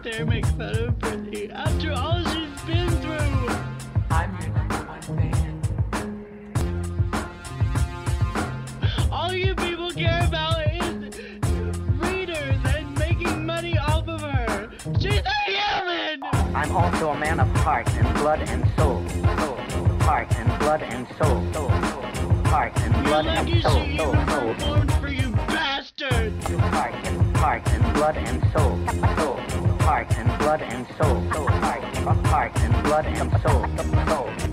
sit there and make fun of Brittany after all she's been through. I'm your number one fan. All you people care about is readers and making money off of her. She's a human! I'm also a man of heart and blood and soul. Heart and blood and soul. Heart and blood and soul. Born for you bastards! Heart and blood and soul. Heart and blood and soul. Heart and blood and soul.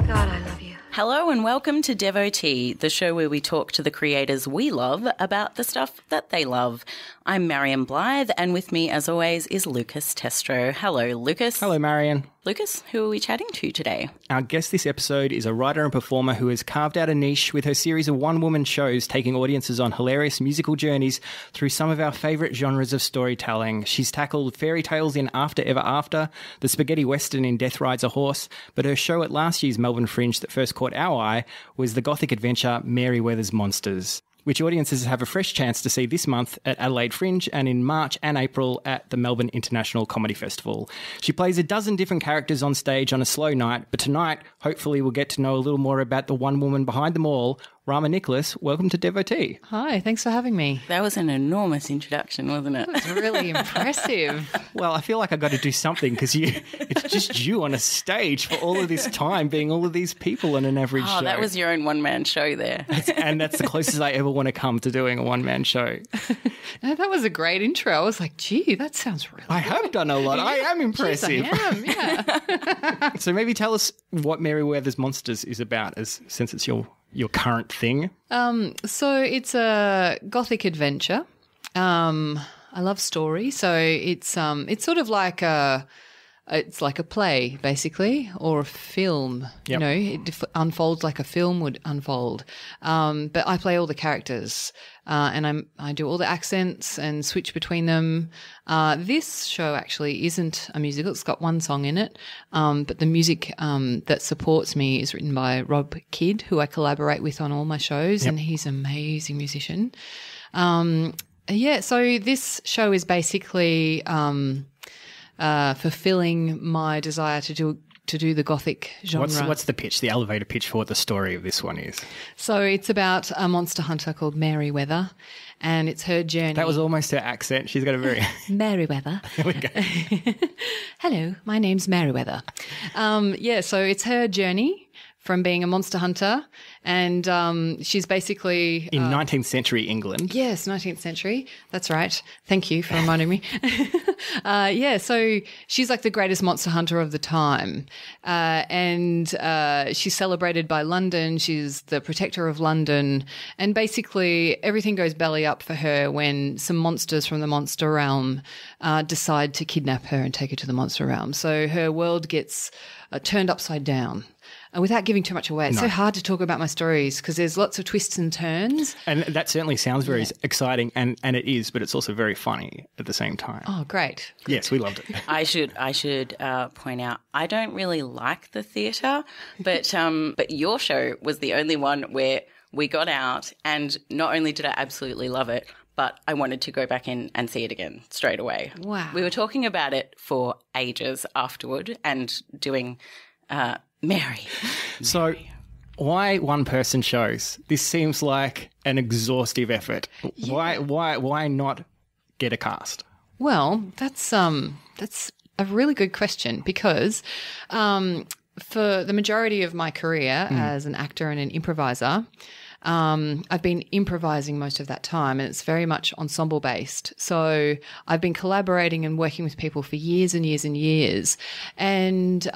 God, I love you. Hello and welcome to Devotee, the show where we talk to the creators we love about the stuff that they love. I'm Marion Blythe, and with me, as always, is Lucas Testro. Hello, Lucas. Hello, Marion. Lucas, who are we chatting to today? Our guest this episode is a writer and performer who has carved out a niche with her series of one-woman shows, taking audiences on hilarious musical journeys through some of our favourite genres of storytelling. She's tackled fairy tales in After Ever After, the spaghetti western in Death Rides a Horse, but her show at last year's Melbourne Fringe that first caught our eye was the gothic adventure Merryweather's Monsters, which audiences have a fresh chance to see this month at Adelaide Fringe and in March and April at the Melbourne International Comedy Festival. She plays a dozen different characters on stage on a slow night, but tonight, hopefully we'll get to know a little more about the one woman behind them all. Rama Nicholas, welcome to Devotee. Hi, thanks for having me. That was an enormous introduction, wasn't it? That was really impressive. Well, I feel like I got to do something because it's just you on a stage for all of this time being all of these people on an average show. Oh, that was your own one-man show there. And that's the closest I ever want to come to doing a one-man show. No, that was a great intro. I was like, gee, that sounds really I have done a lot. I am impressive. Jeez, I am, yeah. So maybe tell us what Merryweather's Monsters is about, since it's your current thing. So it's a gothic adventure. I love story. So it's sort of like it's like a play, basically, or a film. Yep. You know, it unfolds like a film would unfold. But I play all the characters, and I do all the accents and switch between them. This show actually isn't a musical. It's got one song in it, but the music that supports me is written by Rob Kidd, who I collaborate with on all my shows, and he's an amazing musician. Yeah, so this show is basically fulfilling my desire to do the gothic genre. What's the pitch, the elevator pitch for what the story of this one is? So it's about a monster hunter called Merryweather, and it's her journey. That was almost her accent. She's got a very... Merryweather. There we go. Hello, my name's Merryweather. Yeah, so it's her journey from being a monster hunter, and she's basically... In 19th century England. Yes, 19th century. That's right. Thank you for reminding me. Yeah, so she's like the greatest monster hunter of the time, and she's celebrated by London. She's the protector of London, and basically everything goes belly up for her when some monsters from the monster realm decide to kidnap her and take her to the monster realm. So her world gets turned upside down. Without giving too much away. It's so hard to talk about my stories because there's lots of twists and turns. And that certainly sounds very exciting, and it is, but it's also very funny at the same time. Oh, great. Good. Yes, we loved it. I should point out, I don't really like the theatre, but your show was the only one where we got out, and not only did I absolutely love it, but I wanted to go back in and see it again straight away. Wow. We were talking about it for ages afterward and doing... Mary. So why one-person shows? This seems like an exhaustive effort. Yeah. Why not get a cast? Well, that's a really good question because for the majority of my career as an actor and an improviser, I've been improvising most of that time, and it's very much ensemble based. So I've been collaborating and working with people for years and years and years. And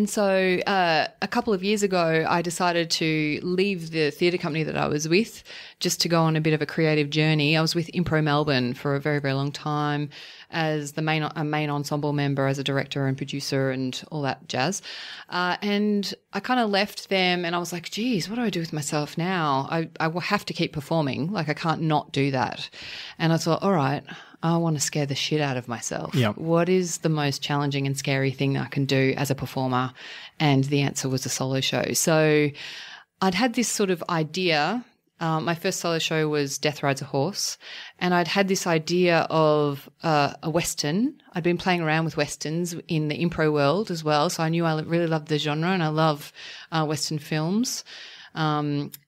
so a couple of years ago, I decided to leave the theatre company that I was with just to go on a bit of a creative journey. I was with Impro Melbourne for a very, very long time as a main ensemble member, as a director and producer and all that jazz. And I kind of left them and I was like, geez, what do I do with myself now? I will have to keep performing. Like, I can't not do that. And I thought, all right, I want to scare the shit out of myself. Yep. What is the most challenging and scary thing I can do as a performer? And the answer was a solo show. So I'd had this sort of idea my first solo show was Death Rides a Horse, and I'd had this idea of a Western. I'd been playing around with Westerns in the impro world as well, so I knew I really loved the genre, and I love Western films.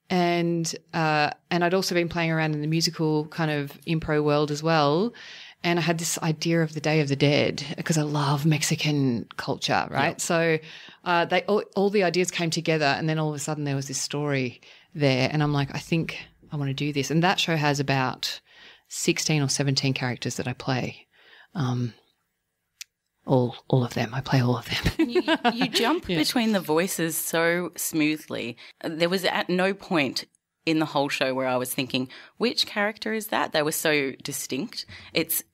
And I'd also been playing around in the musical kind of impro world as well. And I had this idea of the Day of the Dead because I love Mexican culture, right? Yep. So all the ideas came together, and then all of a sudden there was this story there, and I'm like, I think I want to do this. And that show has about 16 or 17 characters that I play. All of them. I play all of them. You jump between the voices so smoothly. There was at no point in the whole show where I was thinking, which character is that? They were so distinct. It's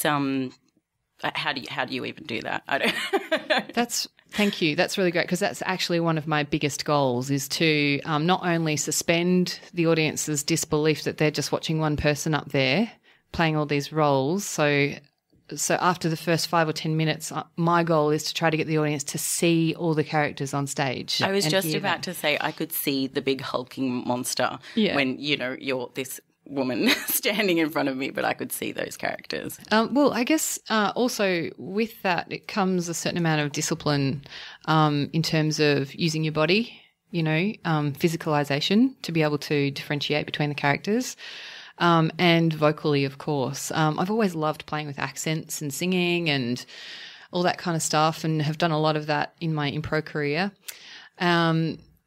how do you even do that? I don't. Thank you. That's really great, because that's actually one of my biggest goals, is to not only suspend the audience's disbelief that they're just watching one person up there playing all these roles. So after the first 5 or 10 minutes, my goal is to try to get the audience to see all the characters on stage. I was just about to say I could see the big hulking monster when, you're this woman standing in front of me, but I could see those characters. Well, I guess also with that, it comes a certain amount of discipline in terms of using your body, physicalization, to be able to differentiate between the characters. And vocally, of course. I've always loved playing with accents and singing and all that kind of stuff, and have done a lot of that in my improv career.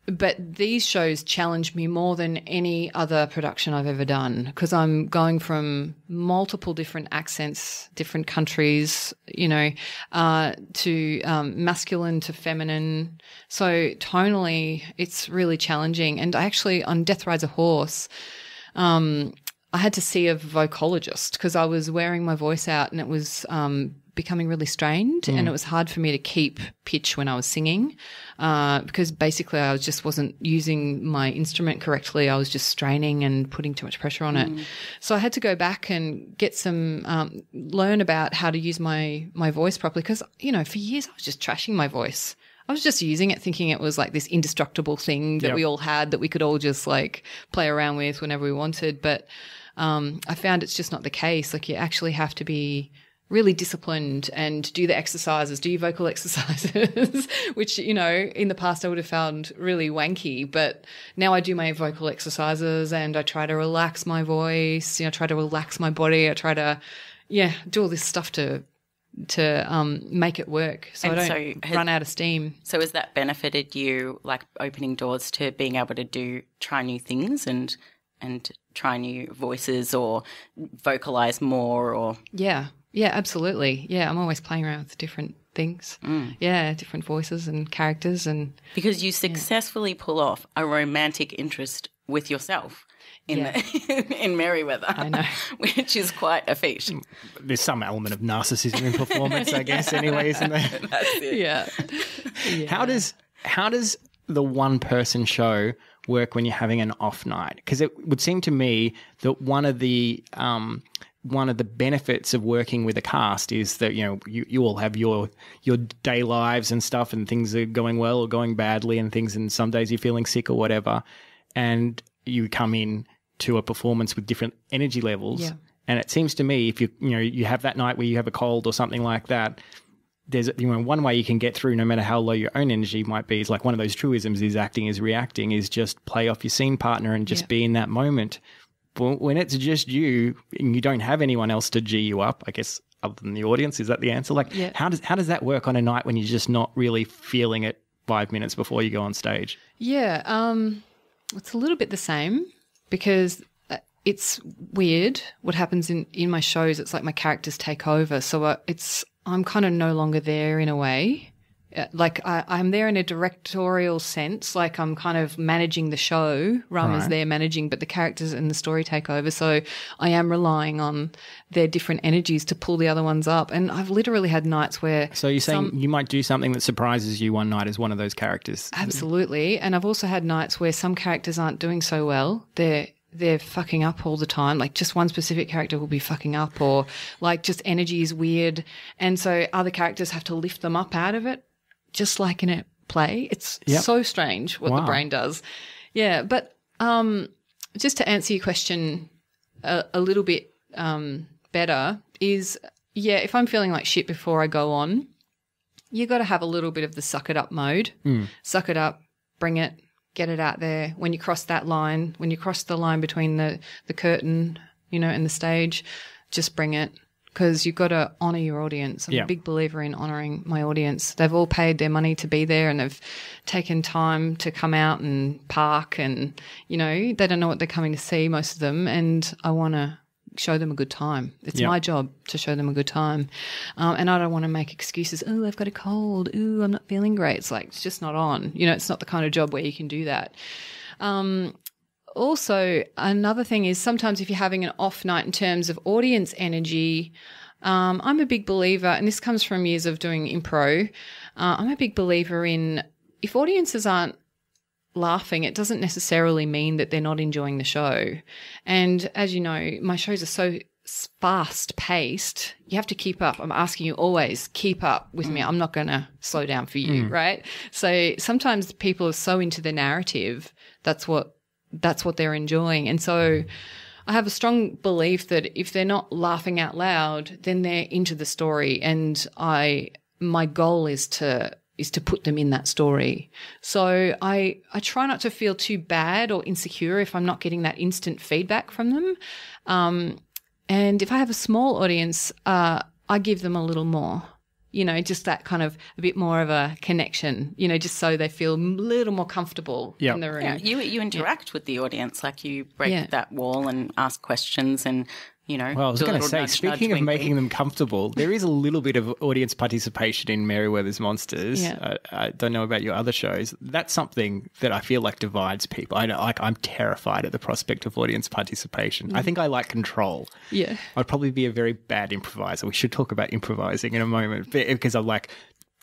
But these shows challenge me more than any other production I've ever done, because I'm going from multiple different accents, different countries, to masculine to feminine. So tonally, it's really challenging. And I actually, on Death Rides a Horse, I had to see a vocalogist because I was wearing my voice out, and it was becoming really strained, and it was hard for me to keep pitch when I was singing because basically I wasn't using my instrument correctly. I was just straining and putting too much pressure on it. So I had to go back and get some learn about how to use my voice properly, because, for years I was just trashing my voice. I was just using it thinking it was like this indestructible thing that we all had, that we could all just like play around with whenever we wanted. But I found it's just not the case. Like, you actually have to be really disciplined and do the exercises, do your vocal exercises, which, in the past I would have found really wanky. But now I do my vocal exercises, and I try to relax my voice, try to relax my body. I try to, do all this stuff to make it work, so I don't run out of steam. So has that benefited you, like opening doors to being able to try new things and try new voices or vocalize more? Or yeah, absolutely. Yeah, I'm always playing around with different things. Different voices and characters, and because you successfully pull off a romantic interest with yourself in Merryweather. I know. Which is quite a feat. There's some element of narcissism in performance, I guess, anyway, isn't there? That's it. Yeah. How does the one-person show work when you're having an off night? Because it would seem to me that one of the benefits of working with a cast is that, you all have your day lives and stuff, and things are going well or going badly and things, and some days you're feeling sick or whatever, and you come in to a performance with different energy levels. Yeah. And it seems to me, if you have that night where you have a cold or something like that, there's one way you can get through, no matter how low your own energy might be. It's like one of those truisms is acting is reacting, is just play off your scene partner and just be in that moment. But when it's just you and you don't have anyone else to G you up, I guess, other than the audience, is that the answer? Like, how does that work on a night when you're just not really feeling it 5 minutes before you go on stage? Yeah, it's a little bit the same, because it's weird what happens in my shows. It's like my characters take over. So I'm kind of no longer there in a way. Like I'm there in a directorial sense, like I'm kind of managing the show. Rama's there managing, but the characters and the story take over. So I am relying on their different energies to pull the other ones up. And I've literally had nights where... So you're saying you might do something that surprises you one night as one of those characters? Absolutely. And I've also had nights where some characters aren't doing so well. They're fucking up all the time. Like, just one specific character will be fucking up, or like just energy is weird. And so other characters have to lift them up out of it. Just like in a play. It's so strange what the brain does. Yeah, but just to answer your question a little bit better is, yeah, if I'm feeling like shit before I go on, you got to have a little bit of the suck it up mode. Suck it up, bring it, get it out there. When you cross that line, when you cross the line between the curtain, and the stage, just bring it, because you've got to honour your audience. I'm a big believer in honouring my audience. They've all paid their money to be there, and they've taken time to come out and park, and, they don't know what they're coming to see, most of them, and I want to show them a good time. It's my job to show them a good time. And I don't want to make excuses. Oh, I've got a cold. Ooh, I'm not feeling great. It's like, it's just not on. It's not the kind of job where you can do that. Also, another thing is sometimes if you're having an off night in terms of audience energy, I'm a big believer, and this comes from years of doing improv, I'm a big believer in, if audiences aren't laughing, it doesn't necessarily mean that they're not enjoying the show. And as you know, my shows are so fast paced, you have to keep up. I'm asking you always, keep up with me. I'm not going to slow down for you, right? So sometimes people are so into the narrative, that's what they're enjoying. And so I have a strong belief that if they're not laughing out loud, then they're into the story. And my goal is to put them in that story. So I try not to feel too bad or insecure if I'm not getting that instant feedback from them. And if I have a small audience, I give them a little more, just that kind of a bit more of a connection, just so they feel a little more comfortable in the room. Yeah, you interact with the audience, like you break that wall and ask questions and, Well, I was going to say, speaking of making them comfortable, there is a little bit of audience participation in Merryweather's Monsters. Yeah. I don't know about your other shows. That's something that I feel like divides people. I know, I'm terrified at the prospect of audience participation. I think I like control. Yeah. I'd probably be a very bad improviser. We should talk about improvising in a moment, because I'm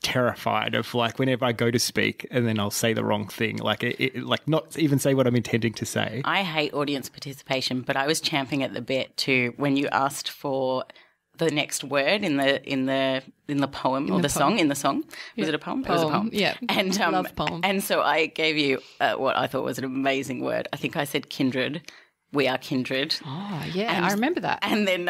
terrified of whenever I go to speak and then I'll say the wrong thing, not even say what I'm intending to say. I hate audience participation, but I was champing at the bit to when you asked for the next word in the poem or the song. In the song, was it a poem? It was a poem. Yeah, and love poem. And so I gave you what I thought was an amazing word. I think I said kindred. We are kindred. Oh yeah, I remember that. And then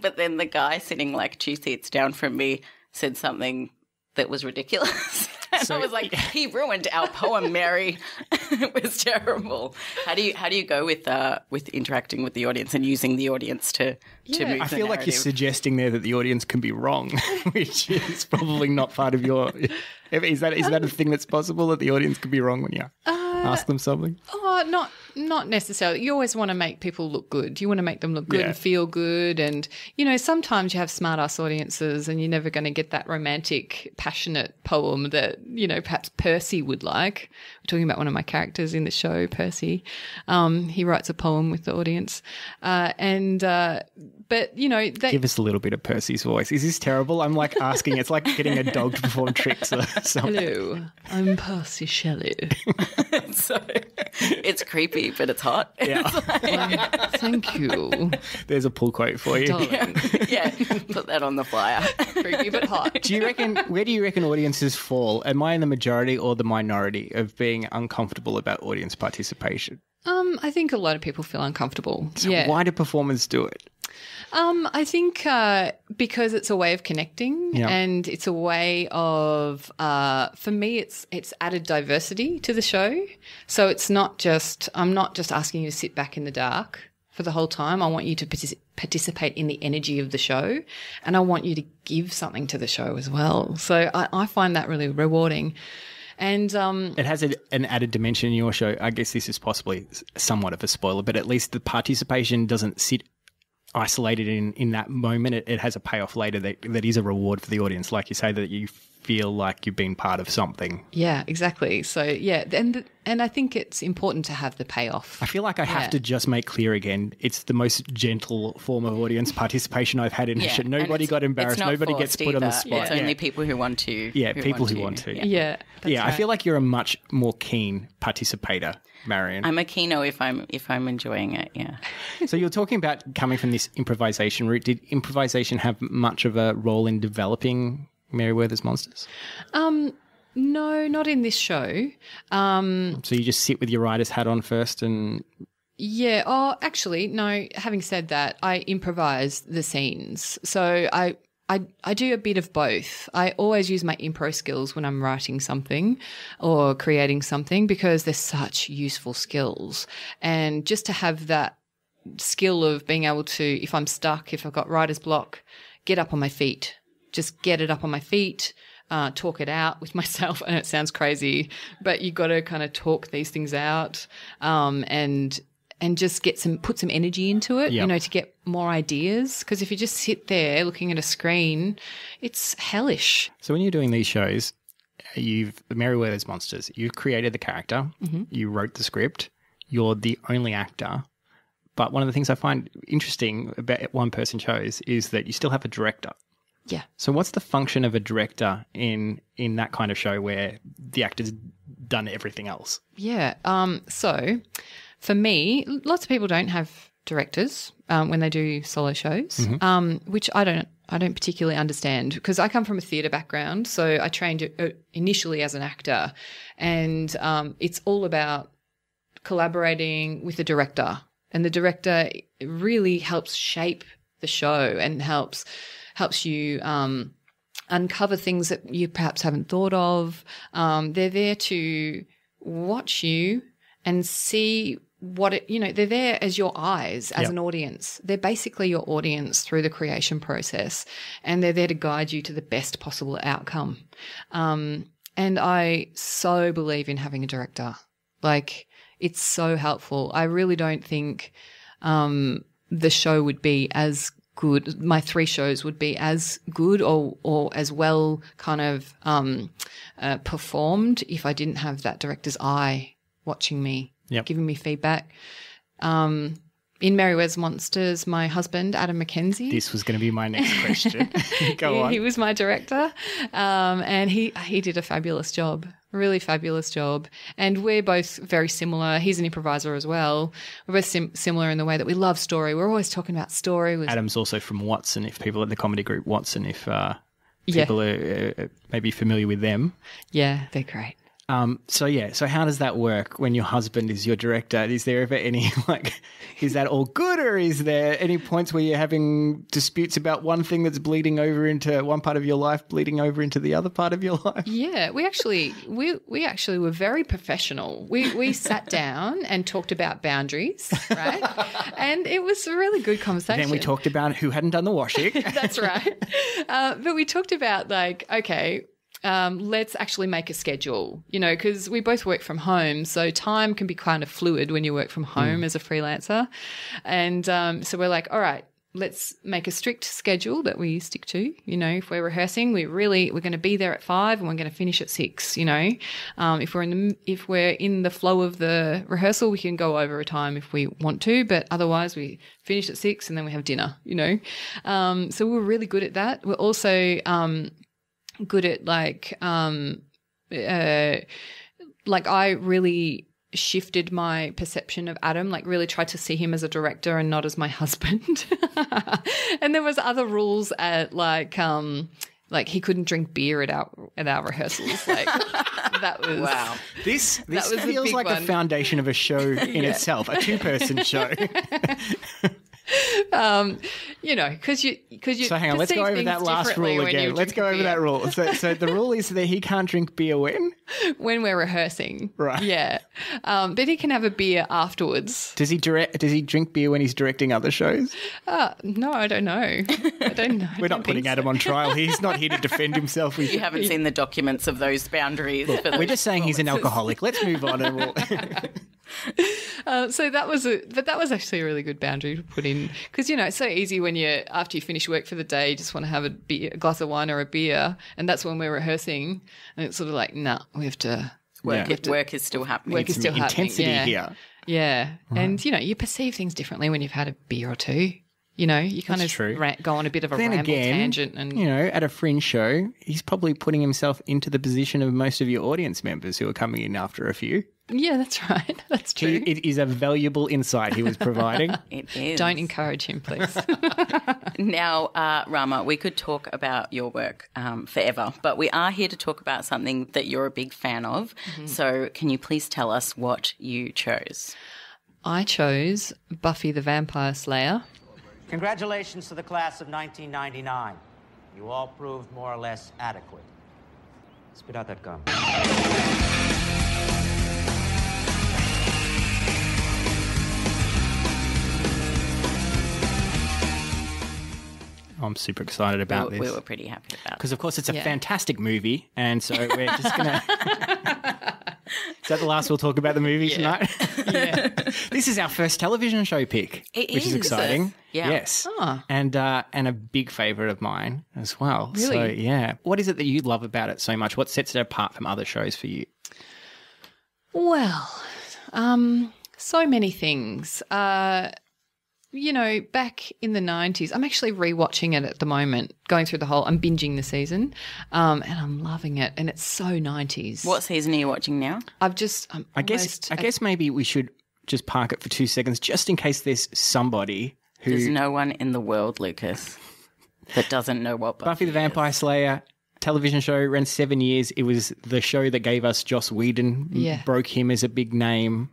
but then the guy sitting 2 seats down from me said something that was ridiculous. And I was like, he ruined our poem, Mary. It was terrible. How do you go with interacting with the audience and using the audience to move I feel the like you're suggesting there that the audience can be wrong, which is probably not part of your... Is that a thing that's possible, that the audience can be wrong when you ask them something? Oh, not necessarily. You always want to make people look good. You want to make them look good and feel good. And, sometimes you have smart-ass audiences and you're never going to get that romantic, passionate poem that, perhaps Percy would like. We're talking about one of my characters in the show, Percy. He writes a poem with the audience. But, Give us a little bit of Percy's voice. Is this terrible? I'm asking. It's like getting a dog to perform tricks or something. Hello, I'm Percy Shelley. So it's creepy, but it's hot. Yeah. Thank you. There's a pull quote for you. Yeah, put that on the flyer. Creepy but hot. Where do you reckon audiences fall? Am I in the majority or the minority of being uncomfortable about audience participation? I think a lot of people feel uncomfortable. So why do performers do it? I think because it's a way of connecting and it's a way of, for me, it's added diversity to the show. So I'm not just asking you to sit back in the dark for the whole time. I want you to participate in the energy of the show, and I want you to give something to the show as well. So I find that really rewarding. And it has an added dimension in your show. I guess this is possibly somewhat of a spoiler, but at least the participation doesn't sit isolated in that moment. It has a payoff later that is a reward for the audience, like you say, that you feel like you've been part of something. Yeah, exactly. So and I think it's important to have the payoff. I feel like I have to just make clear again, it's the most gentle form of audience participation I've had in a show. Nobody got embarrassed. Nobody gets put on the spot. It's only people who want to. Yeah, people who want to. Yeah, that's right. I feel like you're a much more keen participator, Marion. I'm a keno if I'm enjoying it. Yeah. So you're talking about coming from this improvisation route. Did improvisation have much of a role in developing Merryweather's Monsters? No, not in this show. So you just sit with your writer's hat on first and Yeah. Oh, actually, no. Having said that, I improvise the scenes. So I do a bit of both. I always use my improv skills when I'm writing something or creating something because they're such useful skills. And just to have that skill of being able to, if I'm stuck, if I've got writer's block, get up on my feet. Just get it up on my feet. Talk it out with myself. And it sounds crazy, but you got to kind of talk these things out, and just put some energy into it, to get more ideas. Because if you just sit there looking at a screen, it's hellish. So when you're doing these shows, Merryweather's Monsters, you've created the character, you wrote the script, you're the only actor. But one of the things I find interesting about one-person shows is that you still have a director. Yeah. So what's the function of a director in that kind of show where the actor's done everything else? Yeah. So for me, lots of people don't have directors when they do solo shows, which I don't particularly understand because I come from a theatre background. So I trained initially as an actor, and it's all about collaborating with the director, and the director really helps shape the show and helps you uncover things that you perhaps haven't thought of. They're there to watch you and see they're there as your eyes, as an audience. They're basically your audience through the creation process, and they're there to guide you to the best possible outcome. And I so believe in having a director. Like, it's so helpful. I really don't think the show would be as good. My 3 shows would be as good or as well kind of performed if I didn't have that director's eye watching me, giving me feedback. In Merryweather's Monsters, my husband, Adam McKenzie. This was going to be my next question. Go on. He was my director, and he did a fabulous job, really fabulous job. And we're both very similar. He's an improviser as well. We're both similar in the way that we love story. We're always talking about story. Adam's also from Watson, if people at the comedy group Watson, if people are maybe familiar with them. Yeah, they're great. So how does that work when your husband is your director? Is there ever any, is that all good, or is there any points where you're having disputes about one thing that's bleeding over into one part of your life, bleeding over into the other part of your life? Yeah, we actually were very professional. We sat down and talked about boundaries, right? And it was a really good conversation. Then we talked about who hadn't done the washing. That's right. But we talked about let's actually make a schedule, because we both work from home. So time can be kind of fluid when you work from home as a freelancer. And so we're like, all right, let's make a strict schedule that we stick to. If we're rehearsing, we're going to be there at 5 and we're going to finish at 6. If we're in the flow of the rehearsal, we can go over a time if we want to, but otherwise we finish at 6 and then we have dinner, So we're really good at that. We're also good at I really shifted my perception of Adam, really tried to see him as a director and not as my husband. And there was other rules at he couldn't drink beer at our rehearsals. That was wow. This feels like the foundation of a show in itself, a 2-person show. Because you. So hang on, let's go over that last rule again. Let's go over that rule. So the rule is that he can't drink beer when we're rehearsing, right? Yeah, but he can have a beer afterwards. Does he drink beer when he's directing other shows? No, I don't know. We're not putting Adam on trial. He's not here to defend himself. You haven't seen the documents of those boundaries. We're just saying he's an alcoholic. Let's move on. And so that was actually a really good boundary to put in, because it's so easy when after you finish work for the day, you just want to have a glass of wine or a beer, and that's when we're rehearsing, and it's sort of like, nah, we have to work. Work is still happening. Work is still happening. Intensity here. Yeah, right. And you perceive things differently when you've had a beer or two. You kind of go on a bit of a ramble tangent. And at a fringe show, he's probably putting himself into the position of most of your audience members who are coming in after a few. Yeah, that's right. That's true. It is a valuable insight he was providing. It is. Don't encourage him, please. Now, Rama, we could talk about your work forever, but we are here to talk about something that you're a big fan of. Mm-hmm. So can you please tell us what you chose? I chose Buffy the Vampire Slayer. Congratulations to the class of 1999. You all proved more or less adequate. Spit out that gum. I'm super excited about this. We were pretty happy about it. Because, of course, it's a fantastic movie, and so we're just going to... Is that the last we'll talk about the movie tonight? Yeah. This is our first television show pick, which is exciting. Yeah. Yes. Oh. And a big favourite of mine as well. Really? So, yeah. What is it that you love about it so much? What sets it apart from other shows for you? Well, so many things. You know, back in the 90s, I'm actually rewatching it at the moment, going through I'm binging the season, and I'm loving it, and it's so 90s. What season are you watching now? I guess maybe we should just park it for 2 seconds, just in case there's somebody who... There's no one in the world, Lucas, that doesn't know what Buffy the Vampire Slayer television show ran 7 years. It was the show that gave us Joss Whedon, broke him as a big name,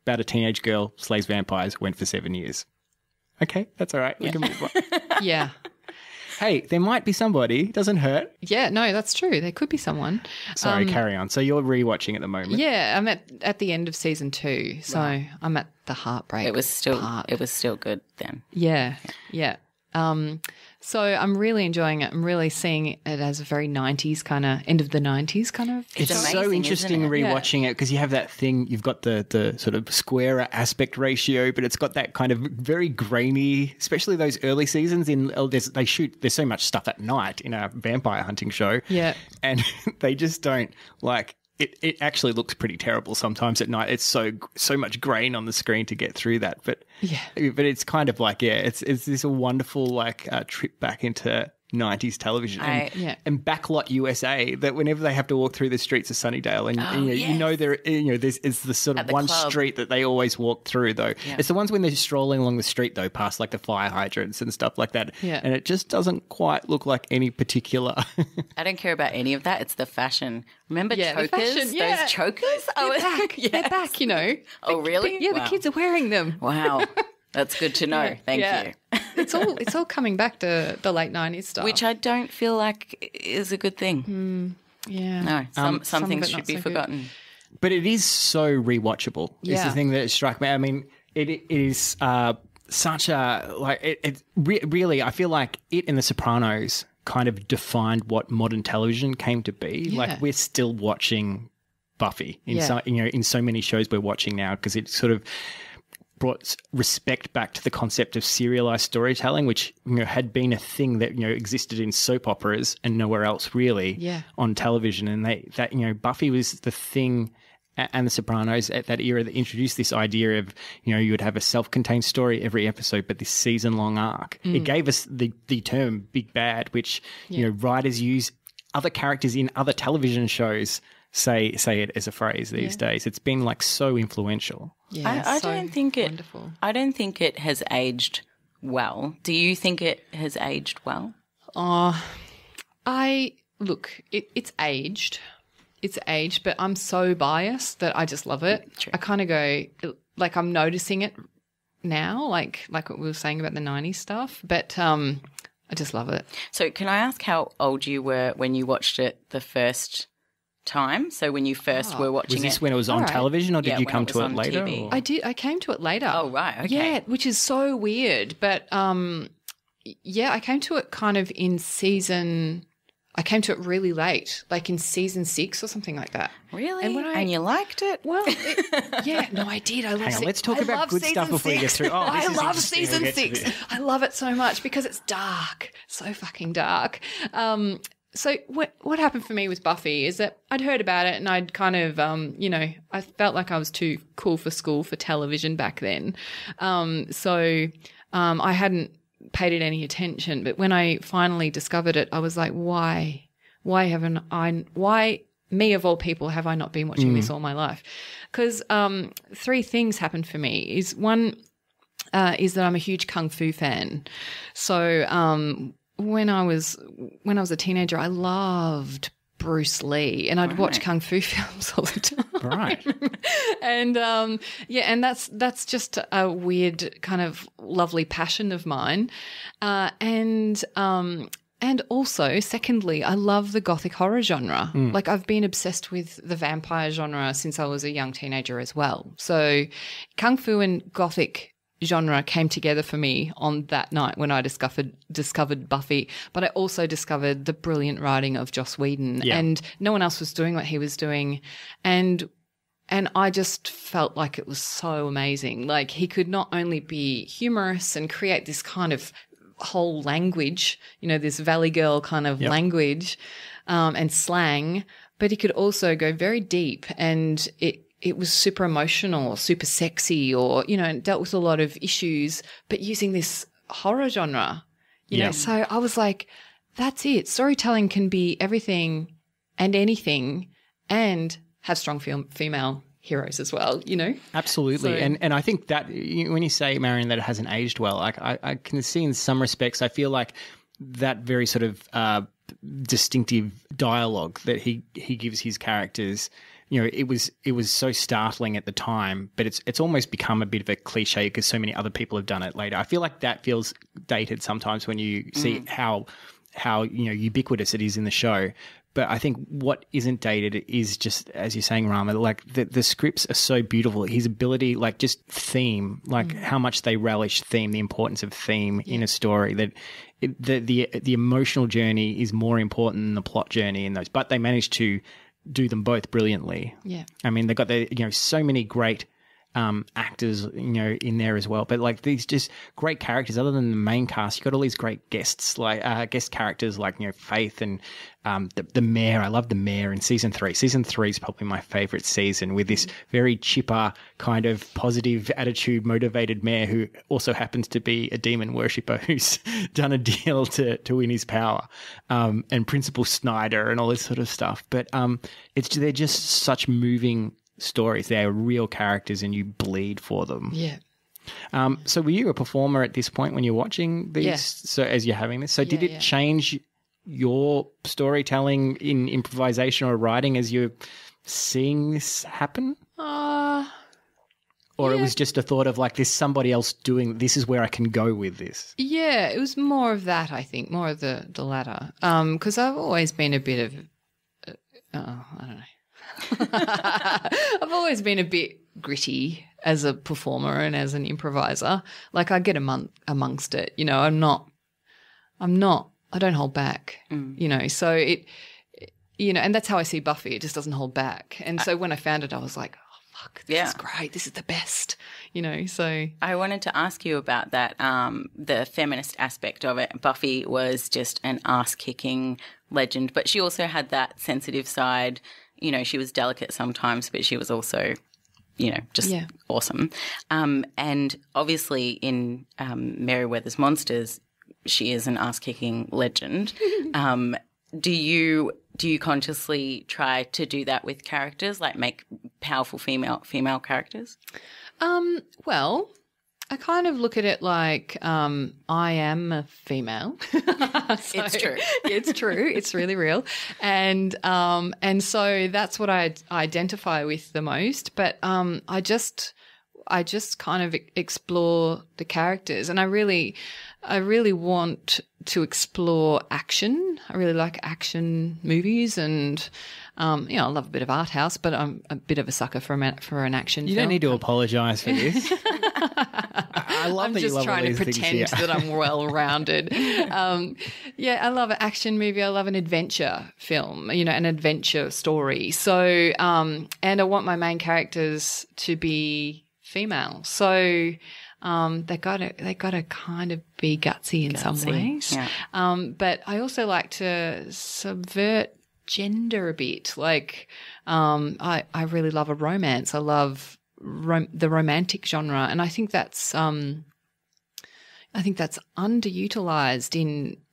about a teenage girl, slays vampires, went for 7 years. Okay, that's all right. We can move on. Yeah. Hey, there might be somebody. Doesn't hurt. Yeah, no, that's true. There could be someone. Sorry, carry on. So you're rewatching at the moment. Yeah, I'm at the end of season 2, so I'm at the heartbreak. It was still good then. Yeah. So I'm really enjoying it. I'm really seeing it as a very 90s kind of, end of the 90s kind of. It's amazing, so interesting isn't it? rewatching it because you have that thing, you've got the sort of squarer aspect ratio, but it's got that kind of very grainy, especially those early seasons. There's so much stuff at night in a vampire hunting show. Yeah. And they just don't like... It actually looks pretty terrible sometimes at night. It's so much grain on the screen to get through that. But it's kind of like, it's this wonderful like trip back into 90s television and backlot USA that whenever they have to walk through the streets of Sunnydale and there's the sort of one street that they always walk through though. Yeah. It's the ones when they're strolling along the street though, past like the fire hydrants and stuff like that. Yeah. And it just doesn't quite look like any particular. I don't care about any of that. It's the fashion. Remember chokers? Fashion, Those chokers? They're back. They're back, you know. Oh, really? Yeah, the kids are wearing them. Wow. That's good to know. Thank you. It's all coming back to the late 90s stuff. Which I don't feel like is a good thing. Yeah. No, some things should be forgotten. Good. But it is so rewatchable. It's the thing that struck me. I mean, it is such a, like, really, I feel like it and The Sopranos kind of defined what modern television came to be. Yeah. Like, we're still watching Buffy in so many shows we're watching now because it sort of brought respect back to the concept of serialized storytelling, which had been a thing that existed in soap operas and nowhere else really on television. And Buffy was the thing, and The Sopranos at that era, that introduced this idea of you would have a self-contained story every episode, but this season-long arc. It gave us the term "big bad," which writers use. Other characters in other television shows say it as a phrase these days. It's been like so influential. Yeah, I don't think it. Wonderful. I don't think it has aged well. Do you think it has aged well? It's aged. It's aged, but I'm so biased that I just love it. True. I kind of go like I'm noticing it now, like what we were saying about the 90s stuff, but I just love it. So can I ask how old you were when you watched it the first time? So when you first were watching it. Was this when it was on television or did you come to it later? I did. I came to it later. Oh, right. Okay. Yeah, which is so weird. But I came to it kind of in season... I came to it really late, like in season 6 or something like that. Really? And you liked it? Well, I did. I love Hang on, let's talk about good stuff before you get through. Oh, I love season 6. I love it so much because it's dark, so fucking dark. So what happened for me with Buffy is that I'd heard about it and I'd kind of, I felt like I was too cool for school for television back then. So I hadn't paid it any attention. But when I finally discovered it, I was like, why me of all people have I not been watching this all my life? Because 3 things happened for me. One is that I'm a huge kung fu fan. So when I was a teenager, I loved Bruce Lee, and I'd watch kung fu films all the time. Right. And and that's just a weird kind of lovely passion of mine. And also, secondly, I love the gothic horror genre. Like, I've been obsessed with the vampire genre since I was a young teenager as well. So kung fu and gothic genre came together for me on that night when I discovered Buffy, but I also discovered the brilliant writing of Joss Whedon, and no one else was doing what he was doing, and I just felt like it was so amazing. Like, he could not only be humorous and create this kind of whole language, this Valley Girl kind of language and slang, but he could also go very deep, and it was super emotional or super sexy, or, dealt with a lot of issues, but using this horror genre, you know. So I was like, that's it. Storytelling can be everything and anything and have strong female heroes as well, Absolutely. So, and I think that when you say, Marion, that it hasn't aged well, like I can see in some respects, I feel like that very sort of distinctive dialogue that he gives his characters, it was so startling at the time, but it's almost become a bit of a cliche because so many other people have done it later. I feel like that feels dated sometimes when you see how ubiquitous it is in the show. But I think what isn't dated is just, as you're saying, Rama, like the scripts are so beautiful. His ability, like just theme, like how much they relish theme, the importance of theme in a story, that the emotional journey is more important than the plot journey in those. But they managed to do them both brilliantly. Yeah. I mean, they've got so many great actors, in there as well. But like these just great characters, other than the main cast, you've got all these great guests, like guest characters like, Faith and the mayor. I love the mayor in season 3. Season 3 is probably my favorite season, with this very chipper kind of positive attitude, motivated mayor who also happens to be a demon worshipper who's done a deal to win his power, and Principal Snyder and all this sort of stuff. But they're just such moving stories. They are real characters and you bleed for them. Yeah. So were you a performer at this point when you're watching these? Yeah. So as you're having this, so did it change your storytelling in improvisation or writing as you're seeing this happen? Or it was just a thought of like, there's somebody else doing, this is where I can go with this. Yeah, it was more of that, I think, more of the latter. Because I've always been a bit of, I don't know. I've always been a bit gritty as a performer and as an improviser. Like, I get amongst it, I don't hold back, so and that's how I see Buffy. It just doesn't hold back. And so when I found it, I was like, oh, fuck, this is great. This is the best, so. I wanted to ask you about that, the feminist aspect of it. Buffy was just an ass-kicking legend, but she also had that sensitive side. She was delicate sometimes, but she was also, just awesome. And obviously in Merryweather's Monsters, she is an ass-kicking legend. Do you consciously try to do that with characters, like make powerful female characters? Well, I kind of look at it like I am a female. It's true. It's true. It's really real. And so that's what I identify with the most. But I just kind of explore the characters, and I really want to explore action. I really like action movies, and I love a bit of art house, but I'm a bit of a sucker for an action film. You don't need to apologise for this. I love that you love all these things. I'm just trying to pretend that I'm well-rounded. I love an action movie. I love an adventure film, an adventure story. So, and I want my main characters to be female. So, they gotta kind of be gutsy in some ways. Yeah. But I also like to subvert gender a bit. Like, I really love a romance. I love the romantic genre, and I think that's I think that's underutilized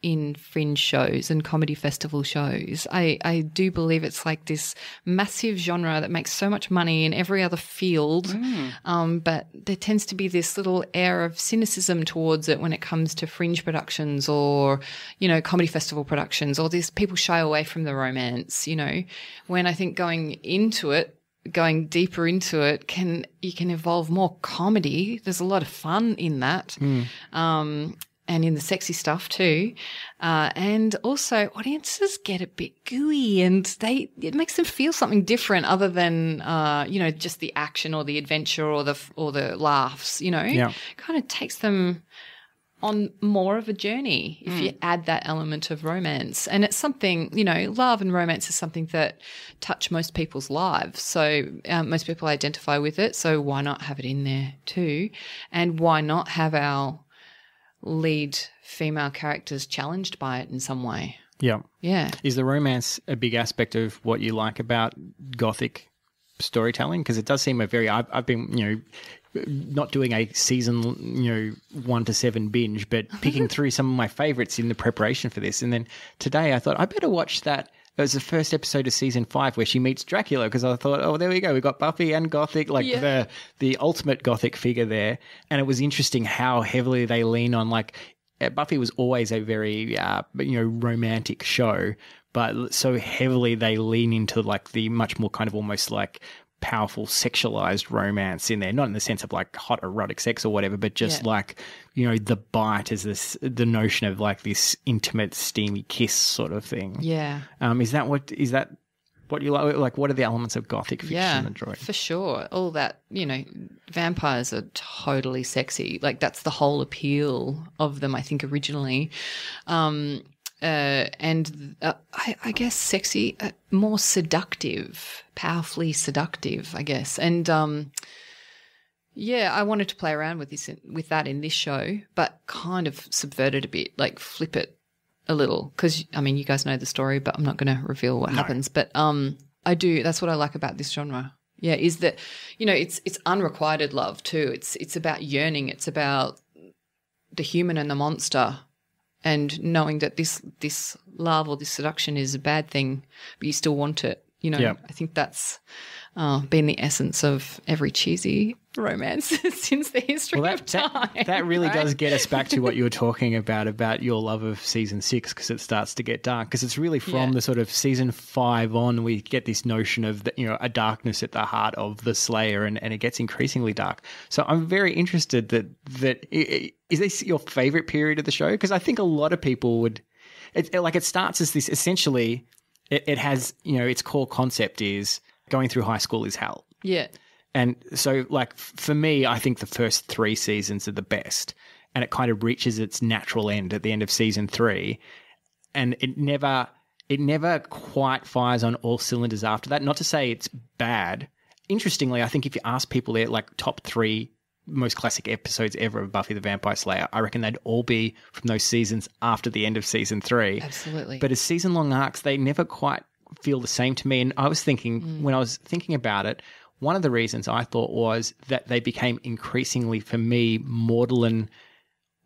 in fringe shows and comedy festival shows. I do believe it's like this massive genre that makes so much money in every other field, but there tends to be this little air of cynicism towards it when it comes to fringe productions or, you know, comedy festival productions, or these people shy away from the romance, you know, when I think going deeper into it, you can evolve more comedy. There's a lot of fun in that, and in the sexy stuff too. And also, audiences get a bit gooey, and it makes them feel something different other than just the action or the adventure or the laughs. You know, kind of takes them on more of a journey if you add that element of romance. And it's something, you know, love and romance is something that touch most people's lives. So most people identify with it. So why not have it in there too? And why not have our lead female characters challenged by it in some way? Yeah. Yeah. Is the romance a big aspect of what you like about Gothic storytelling? Because it does seem I've been, you know, not doing a season, 1 to 7 binge, but picking through some of my favorites in the preparation for this. And then today I thought I better watch that. It was the first episode of season 5 where she meets Dracula, because I thought, oh, there we go. We've got Buffy and Gothic, the ultimate Gothic figure there. And it was interesting how heavily they lean on, like, Buffy was always a very, romantic show, but so heavily they lean into, like, the much more kind of almost like powerful sexualized romance in there, not in the sense of like hot erotic sex or whatever, but just like, you know, the bite is the notion of like this intimate steamy kiss sort of thing. Yeah. Is that what you like? Like, what are the elements of Gothic fiction that enjoy? For sure. All that, you know, vampires are totally sexy. Like, that's the whole appeal of them, I think, originally. I guess sexy, more seductive, powerfully seductive, I guess. And I wanted to play around with that in this show, but kind of subvert it a bit, like flip it a little, because I mean, you guys know the story, but I'm not going to reveal what happens. But I do. That's what I like about this genre. Yeah, is that, you know, it's unrequited love too. It's about yearning. It's about the human and the monster. And knowing that this love or this seduction is a bad thing, but you still want it, you know. I think that's been the essence of every cheesy romance since the history of time. That really does get us back to what you were talking about your love of season 6, because it starts to get dark. Because it's really from the sort of season 5 on, we get this notion of a darkness at the heart of the Slayer, and it gets increasingly dark. So I'm very interested that is this your favorite period of the show? Because I think a lot of people would. It starts as this essentially. It has, you know, its core concept is going through high school is hell. Yeah. And so, like, for me, I think the first 3 seasons are the best, and it kind of reaches its natural end at the end of season 3, and it never quite fires on all cylinders after that. Not to say it's bad. Interestingly, I think if you ask people their, like, top 3 most classic episodes ever of Buffy the Vampire Slayer, I reckon they'd all be from those seasons after the end of season 3. Absolutely. But as season-long arcs, they never quite feel the same to me. And I was thinking, when I was thinking about it, one of the reasons I thought was that they became increasingly, for me, maudlin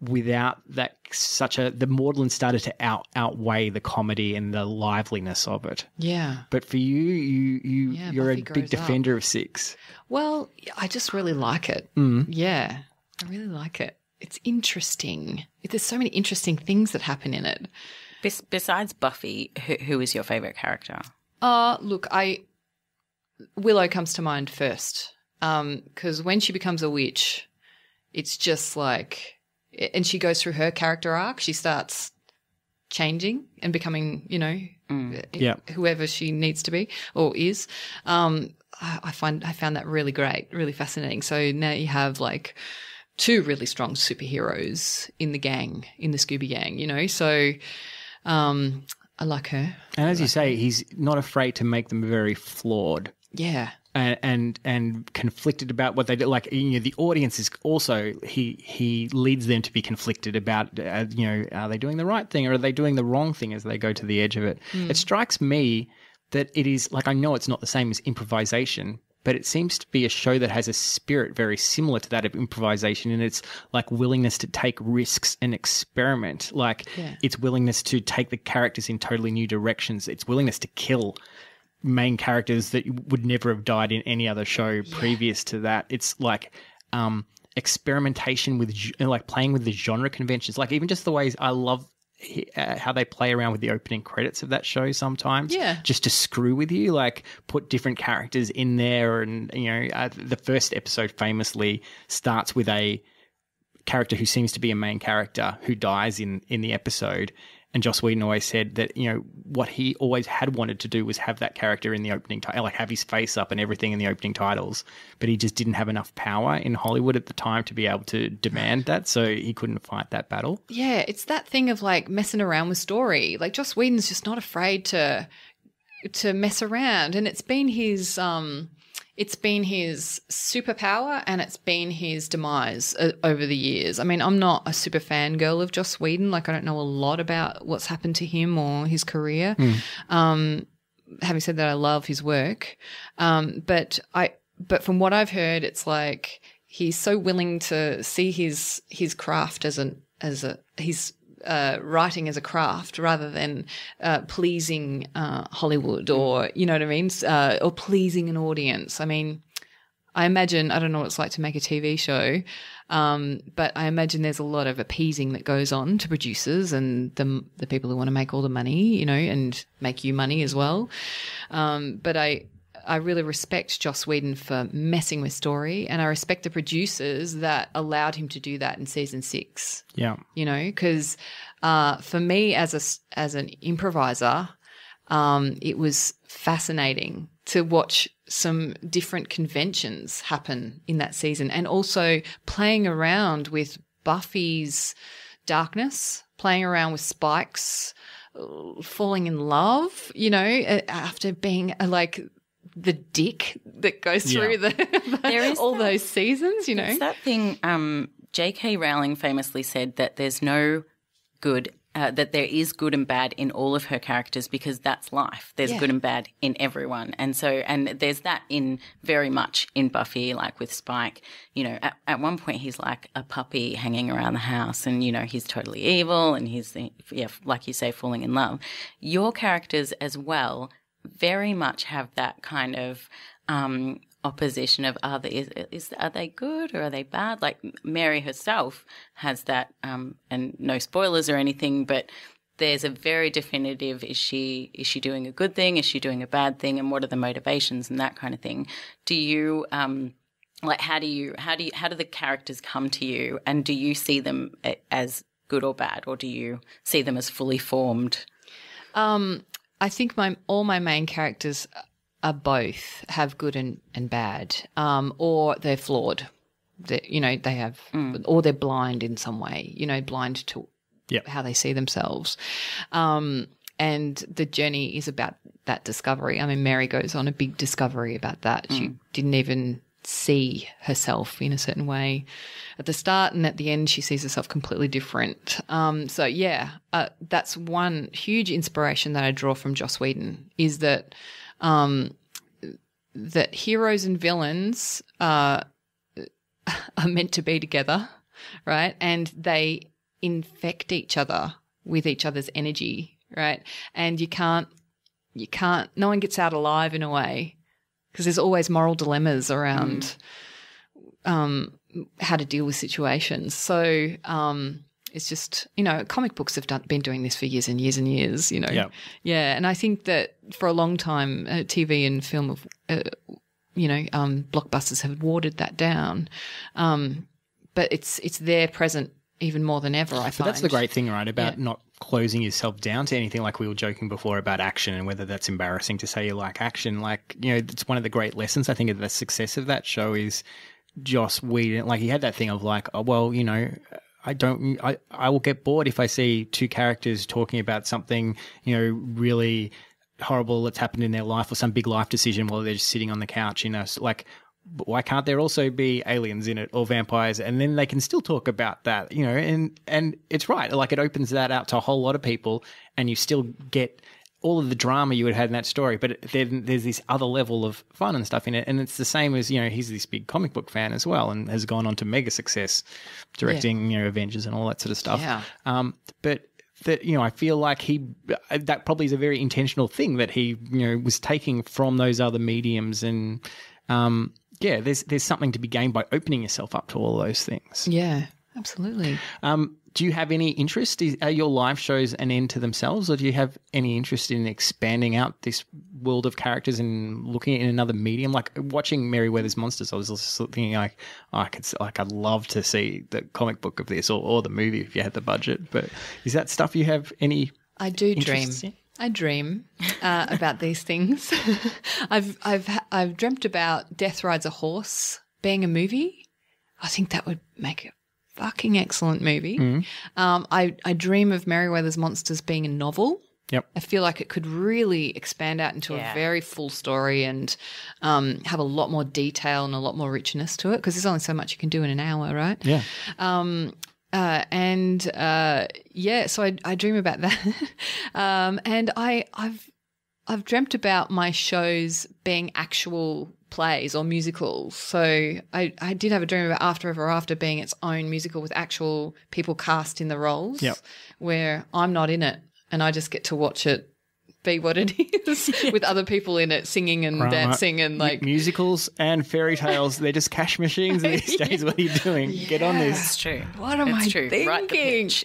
without that the maudlin started to outweigh the comedy and the liveliness of it. Yeah. But for you're a big defender of 6. Well, I just really like it. Yeah, I really like it. It's interesting. There's so many interesting things that happen in it. Besides Buffy, who is your favourite character? Look, Willow comes to mind first, because when she becomes a witch, it's just like, and she goes through her character arc. She starts changing and becoming, you know, whoever she needs to be or is. I found that really great, really fascinating. So now you have like 2 really strong superheroes in the gang, in the Scooby Gang, you know. So I like her. And as you say, he's not afraid to make them very flawed. Yeah. And conflicted about what they do. Like, you know, the audience is also, he leads them to be conflicted about, are they doing the right thing or are they doing the wrong thing as they go to the edge of it? It strikes me that it is, like, I know it's not the same as improvisation, but it seems to be a show that has a spirit very similar to that of improvisation in its like willingness to take risks and experiment. Like its willingness to take the characters in totally new directions. Its willingness to kill main characters that would never have died in any other show previous to that. It's like experimentation with like playing with the genre conventions. Like even just the ways I love how they play around with the opening credits of that show sometimes, just to screw with you, like put different characters in there. And the first episode famously starts with a character who seems to be a main character who dies in the episode, and Joss Whedon always said that what he always had wanted to do was have that character in the opening title, like have his face up and everything in the opening titles, but he just didn't have enough power in Hollywood at the time to be able to demand that, so he couldn't fight that battle. Yeah, it's that thing of like messing around with story. Like Joss Whedon's just not afraid to mess around, and it's been his superpower and it's been his demise over the years. I mean, I'm not a super fangirl of Joss Whedon. Like, I don't know a lot about what's happened to him or his career. Having said that, I love his work. But from what I've heard, it's like he's so willing to see his craft as writing as a craft rather than pleasing Hollywood or, you know what I mean, or pleasing an audience. I mean, I imagine, I don't know what it's like to make a TV show, but I imagine there's a lot of appeasing that goes on to producers and the people who want to make all the money, and make you money as well. But I really respect Joss Whedon for messing with story, and I respect the producers that allowed him to do that in season 6. Yeah. Because for me as an improviser, it was fascinating to watch some different conventions happen in that season, and also playing around with Buffy's darkness, playing around with Spike's falling in love, after being like the dick that goes through all those seasons, It's that thing, J.K. Rowling famously said that there's no good, that there is good and bad in all of her characters because that's life. There's good and bad in everyone. And there's that very much in Buffy, like with Spike. At one point he's like a puppy hanging around the house and, he's totally evil and he's, like you say, falling in love. Your characters as well very much have that kind of opposition of are they good or are they bad? Like Mary herself has that, and no spoilers or anything, but there's a very definitive: is she doing a good thing? Is she doing a bad thing? And what are the motivations and that kind of thing? Do you like how do the characters come to you, and do you see them as good or bad, or do you see them as fully formed? I think all my main characters are both have good and bad, or they're flawed. They have, or they're blind in some way. Blind to how they see themselves. And the journey is about that discovery. I mean, Mary goes on a big discovery about that. She didn't even see herself in a certain way at the start, and at the end she sees herself completely different. That's one huge inspiration that I draw from Joss Whedon, is that that heroes and villains are meant to be together, right? And they infect each other with each other's energy, right? And you can't no one gets out alive in a way, because there's always moral dilemmas around how to deal with situations. So it's just, comic books have been doing this for years and years and years, Yeah, and I think that for a long time TV and film blockbusters have watered that down. But it's there present even more than ever, I find. But that's the great thing, right, about not closing yourself down to anything. Like we were joking before about action and whether that's embarrassing to say you like action. Like, it's one of the great lessons, I think, of the success of that show is Joss Whedon. Like he had that thing of like, oh, well, I will get bored if I see two characters talking about something, really horrible that's happened in their life or some big life decision while they're just sitting on the couch, So like, but why can't there also be aliens in it or vampires? And then they can still talk about that, and it's right. Like it opens that out to a whole lot of people, and you still get all of the drama you would have had in that story, but then there's this other level of fun and stuff in it. And it's the same as, he's this big comic book fan as well and has gone on to mega success directing, Avengers and all that sort of stuff. Yeah. But that, I feel like that probably is a very intentional thing that he, was taking from those other mediums. And there's something to be gained by opening yourself up to all those things. Yeah, absolutely. Do you have any interest? Are your live shows an end to themselves, or do you have any interest in expanding out this world of characters and looking at it in another medium? Like watching Merryweather's Monsters, I was also thinking I'd love to see the comic book of this or the movie if you had the budget. But is that stuff you have any? I do dream. in? I dream about these things. I've dreamt about Death Rides a Horse being a movie. I think that would make it fucking excellent movie. I dream of Merryweather's Monsters being a novel. Yep. I feel like it could really expand out into a very full story and have a lot more detail and a lot more richness to it, because there's only so much you can do in an hour, right? Yeah. So I dream about that. And I've dreamt about my shows being actual plays or musicals. So I did have a dream about After Ever After being its own musical with actual people cast in the roles, where I'm not in it and I just get to watch it be what it is with other people in it singing and dancing and like musicals and fairy tales. They're just cash machines these days. What are you doing? Get on this. It's true. What am I thinking? Right, the pitch.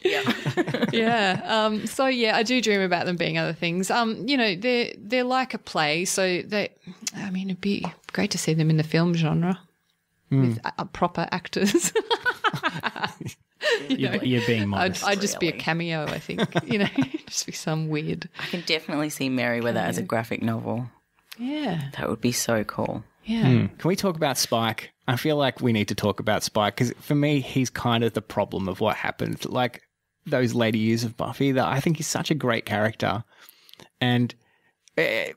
Yeah. So I do dream about them being other things. They're like a play, so it'd be great to see them in the film genre with proper actors. You're being modest. I'd just be a cameo, I think. Just be some weird. I can definitely see Merryweather as a graphic novel. Yeah. That would be so cool. Yeah. Can we talk about Spike? I feel like we need to talk about Spike because for me, he's kind of the problem of what happened. Like those later years of Buffy, that I think he's such a great character. And, and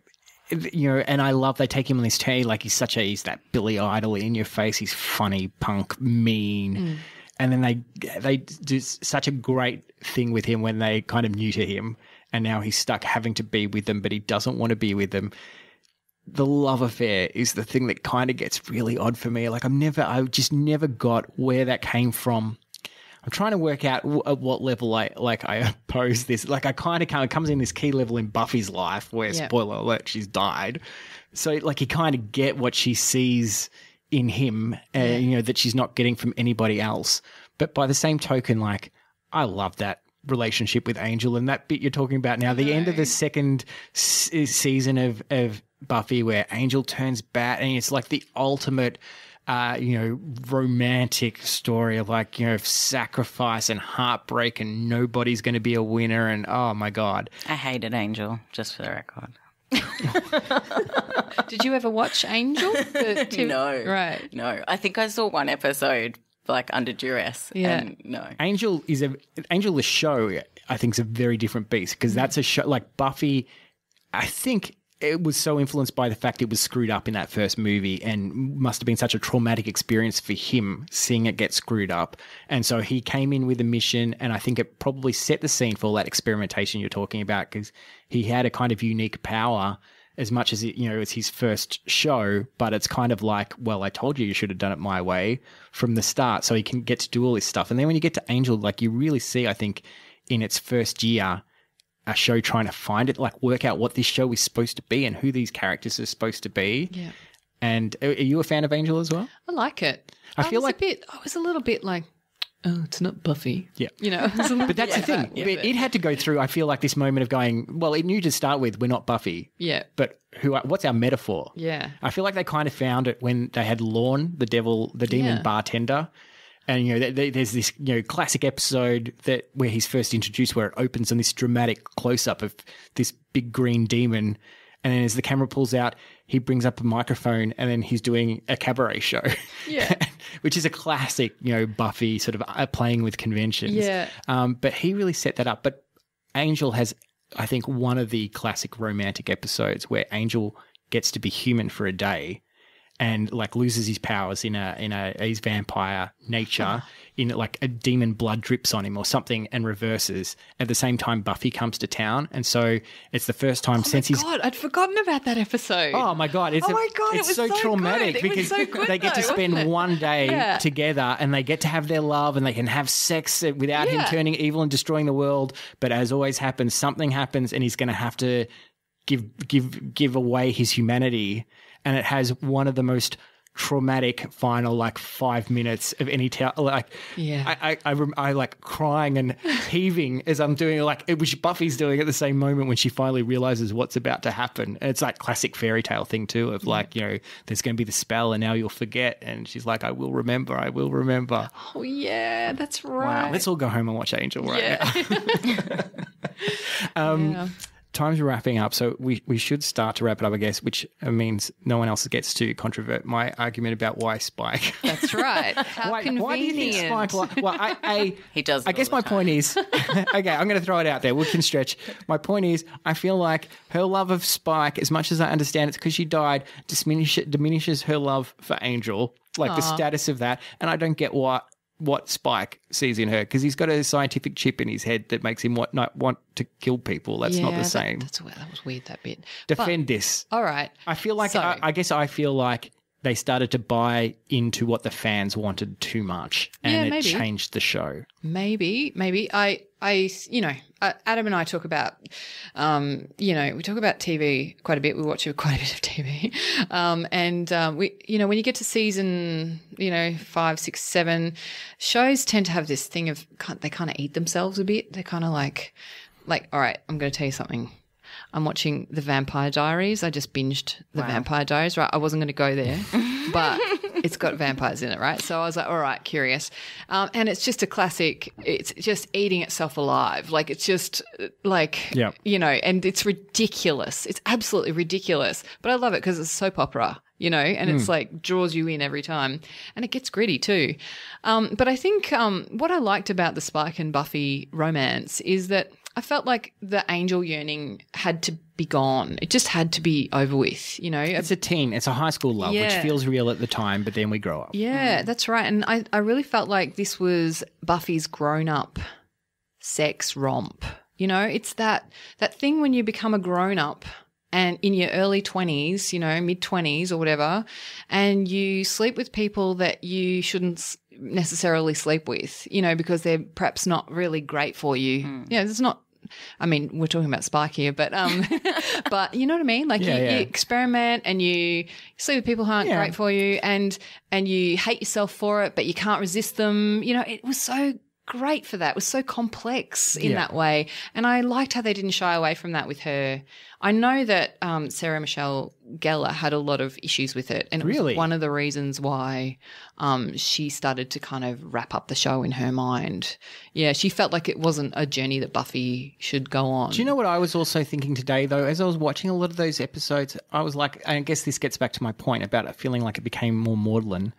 I love they take him on this tear. Like he's that Billy Idol in your face. He's funny, punk, mean. And then they do such a great thing with him when they kind of neuter him and now he's stuck having to be with them, but he doesn't want to be with them. The love affair is the thing that kind of gets really odd for me. Like I just never got where that came from. I'm trying to work out at what level I oppose this. Like I kind of it comes in this key level in Buffy's life where, spoiler alert, she's died. So like you kind of get what she sees in him, that she's not getting from anybody else. But by the same token, like I love that relationship with Angel and that bit you're talking about now, the end of the second season of Buffy where Angel turns bat and it's like the ultimate, romantic story of of sacrifice and heartbreak and nobody's going to be a winner. And oh my God. I hated Angel, just for the record. Did you ever watch Angel? No. Right. No. I think I saw one episode under duress. Yeah. And no. Angel the show, I think, is a very different beast because that's a show like Buffy. I think it was so influenced by the fact it was screwed up in that first movie and must have been such a traumatic experience for him seeing it get screwed up. And so he came in with a mission and I think it probably set the scene for all that experimentation you're talking about because he had a kind of unique power as much as it's his first show, but it's kind of like, well, I told you should have done it my way from the start so he can get to do all this stuff. And then when you get to Angel, like you really see, I think, in its first year, a show trying to find it, like work out what this show is supposed to be and who these characters are supposed to be. Yeah. And are you a fan of Angel as well? I like it. I was a little bit like, oh, it's not Buffy. Yeah. But that's the thing. It had to go through, I feel like, this moment of going, well, it knew to start with, we're not Buffy. Yeah. But what's our metaphor? Yeah. I feel like they kind of found it when they had Lorne, the demon bartender. And, there's this, classic episode where he's first introduced where it opens on this dramatic close-up of this big green demon. And then as the camera pulls out, he brings up a microphone and then he's doing a cabaret show. Yeah. Which is a classic, Buffy sort of playing with conventions. Yeah. But he really set that up. But Angel has, I think, one of the classic romantic episodes where Angel gets to be human for a day and like loses his powers in his vampire nature, in like a demon blood drips on him or something and reverses. At the same time, Buffy comes to town, and so it's the first time since he's. Oh my God, I'd forgotten about that episode. Oh my God! It's it was so traumatic good. because so good, they get to though, spend wasn't it? one day Yeah. together, and they get to have their love, and they can have sex without him turning evil and destroying the world. But as always happens, something happens, and he's going to have to give away his humanity, and it has one of the most traumatic final like 5 minutes of any I like crying and heaving as I'm doing which Buffy's doing at the same moment when she finally realizes what's about to happen. And it's like classic fairy tale thing too of like, you know, there's going to be the spell and now you'll forget, and she's like, I will remember. Oh yeah, that's right. Wow, let's all go home and watch Angel right now. Yeah. Time's wrapping up, so we should start to wrap it up, I guess, which means no one else gets to controvert my argument about why Spike. That's right. How convenient. Why do you think Spike? Well, He does. I guess my point is, okay, I'm going to throw it out there. We can stretch. My point is, I feel like her love of Spike, as much as I understand it's because she died, diminishes her love for Angel, like the status of that, and I don't get what Spike sees in her, because he's got a scientific chip in his head that makes him not want to kill people. That's not the same. That was weird, that bit. Defend this. All right. I feel like, So- I guess I feel like they started to buy into what the fans wanted too much, and it changed the show. Maybe. Adam and I talk about, we talk about TV quite a bit. We watch quite a bit of TV. When you get to season, 5, 6, 7, shows tend to have this thing of they kind of eat themselves a bit. They're kind of like, all right, I'm going to tell you something. I'm watching The Vampire Diaries. I just binged The Vampire Diaries, right? I wasn't going to go there, but it's got vampires in it, right? So I was like, all right, curious. And it's just a classic. It's just eating itself alive. Like, it's just like, and it's ridiculous. It's absolutely ridiculous. But I love it because it's soap opera, and it's like draws you in every time. And it gets gritty too. But I think what I liked about the Spike and Buffy romance is that I felt like the Angel yearning had to be gone. It just had to be over with, It's a high school love, which feels real at the time, but then we grow up. Yeah, that's right. And I really felt like this was Buffy's grown-up sex romp. It's that thing when you become a grown-up and in your early 20s, mid-20s or whatever, and you sleep with people that you shouldn't necessarily sleep with, because they're perhaps not really great for you. Yeah, it's not. I mean, we're talking about Spike here, but but you know what I mean? Like you experiment and you sleep with people who aren't great for you, and you hate yourself for it, but you can't resist them. It was so great for that. It was so complex in that way. And I liked how they didn't shy away from that with her. I know that Sarah Michelle Gellar had a lot of issues with it. And it was one of the reasons why she started to kind of wrap up the show in her mind. Yeah, she felt like it wasn't a journey that Buffy should go on. Do you know what I was also thinking today, though? As I was watching a lot of those episodes, I was like, I guess this gets back to my point about it feeling like it became more maudlin,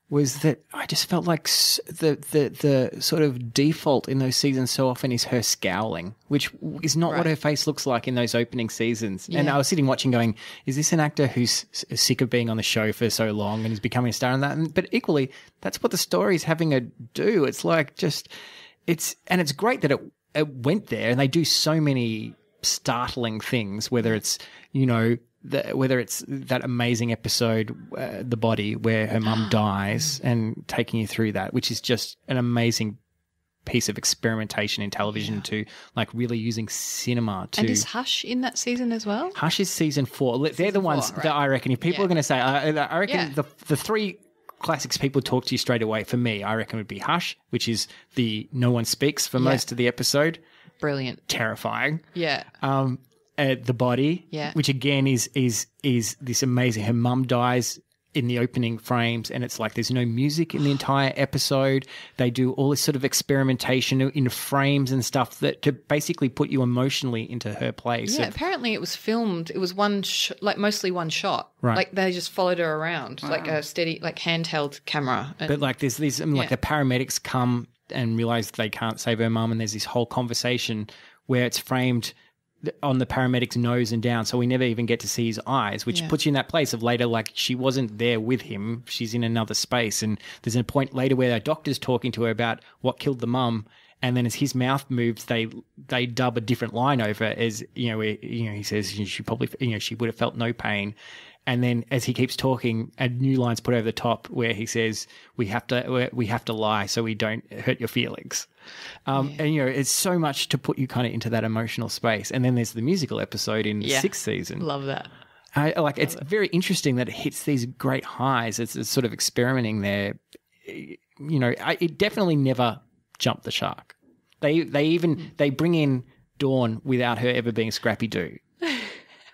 was that I just felt like the sort of default in those seasons so often is her scowling, which is not what her face looks like in those opening seasons. Yeah. And I was sitting watching going, is this an actor who's sick of being on the show for so long and is becoming a star in that? But equally, that's what the story's having her do. It's like it's great that it went there, and they do so many startling things, whether it's, whether it's that amazing episode, The Body, where her mum dies and taking you through that, which is just an amazing piece of experimentation in television to like really using cinema to... And is Hush in that season as well? Hush is season 4. They're the ones that I reckon, if people are going to say, I reckon the three classics people talk to you straight away for me, I reckon would be Hush, which is the no one speaks for most of the episode. Brilliant. Terrifying. Yeah. The Body, which again is this amazing. Her mum dies in the opening frames, and it's like there's no music in the entire episode. They do all this sort of experimentation in frames and stuff that to basically put you emotionally into her place. Yeah, apparently it was filmed. It was mostly one shot. Right. Like they just followed her around, like a steady, like handheld camera. But like there's these, like the paramedics come and realize they can't save her mum, and there's this whole conversation where it's framed on the paramedic's nose and down, so we never even get to see his eyes, which puts you in that place of later, like she wasn't there with him, she's in another space, and there's a point later where a doctor's talking to her about what killed the mum, and then as his mouth moves, they dub a different line over as he says she probably she would have felt no pain. And then as he keeps talking, a new line's put over the top where he says, we have to lie so we don't hurt your feelings. And, it's so much to put you kind of into that emotional space. And then there's the musical episode in the 6th season. Love that. It's very interesting that it hits these great highs. It's sort of experimenting there. It definitely never jumped the shark. They bring in Dawn without her ever being Scrappy-Doo.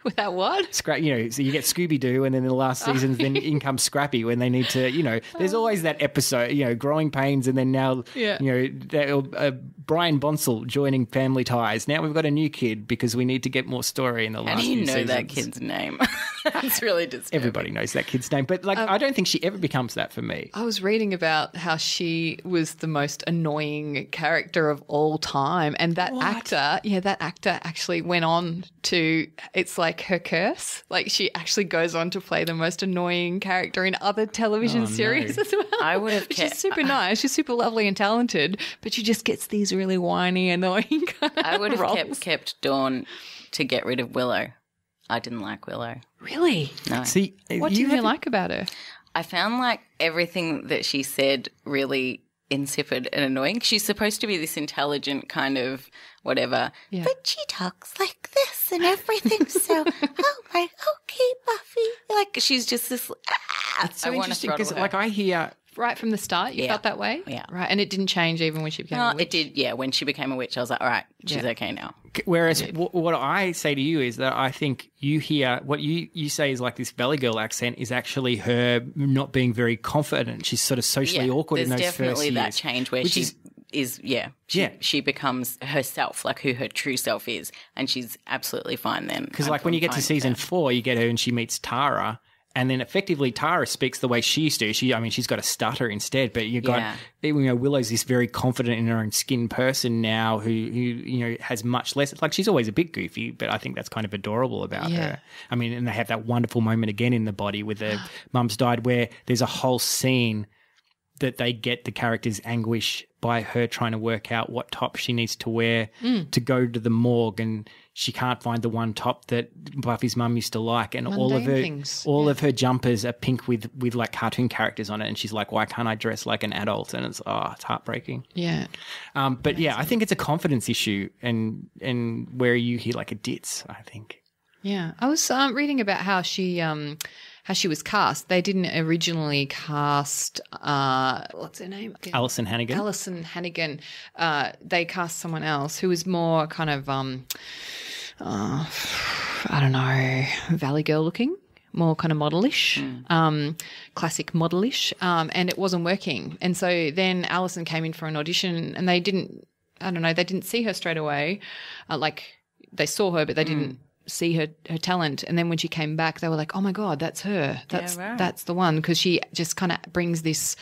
Without what? So you get Scooby-Doo, and then in the last season, then in comes Scrappy when they need to, there's always that episode, growing pains, and then now, Brian Bonsall joining Family Ties. Now we've got a new kid because we need to get more story in the last few seasons. How do you know that kid's name? It's really disturbing. Everybody knows that kid's name, but I don't think she ever becomes that for me. I was reading about how she was the most annoying character of all time, and that actor actually went on to, it's like her curse. Like she actually goes on to play the most annoying character in other television series as well. I would have She's super nice. She's super lovely and talented, but she just gets these really whiny, annoying I would have roles. kept Dawn to get rid of Willow. I didn't like Willow. Really? No. See, What do you like about her? I found like everything that she said really insipid and annoying. She's supposed to be this intelligent kind of whatever, but she talks like this and everything. So, okay, Buffy. Like she's just this. It's so interesting because, I hear Right from the start, you felt that way? Yeah. Right, and it didn't change even when she became a witch? It did, yeah. When she became a witch, I was like, all right, she's okay now. Whereas what I say to you is that I think you hear what you say is like this Valley Girl accent is actually her not being very confident. She's sort of socially awkward in those first years. There's definitely that change where she becomes herself, like who her true self is, and she's absolutely fine then. Because like when you get to season 4, you get her and she meets Tara. And then effectively Tara speaks the way she used to. She's got a stutter instead, but you got Willow's this very confident in her own skin person now who has much less. Like she's always a bit goofy, but I think that's kind of adorable about her. I mean, and they have that wonderful moment again in The Body with the mum's died where there's a whole scene that they get the character's anguish by her trying to work out what top she needs to wear to go to the morgue, and she can't find the one top that Buffy's mum used to like, and all of her jumpers are pink with like cartoon characters on it, and she's like, why can't I dress like an adult? And it's heartbreaking. Yeah. But I think it's a confidence issue, and where you hear like a ditz, I think. Yeah. I was reading about how she was cast. They didn't originally cast what's her name? Alison Hannigan. Alison Hannigan. They cast someone else who was more kind of I don't know, Valley Girl looking, more kind of modelish, classic modelish, and it wasn't working. And so then Alison came in for an audition, and they didn't see her straight away. Like they saw her, but they didn't see her talent. And then when she came back, they were like, oh my God, that's her. That's the one. Because she just kind of brings this,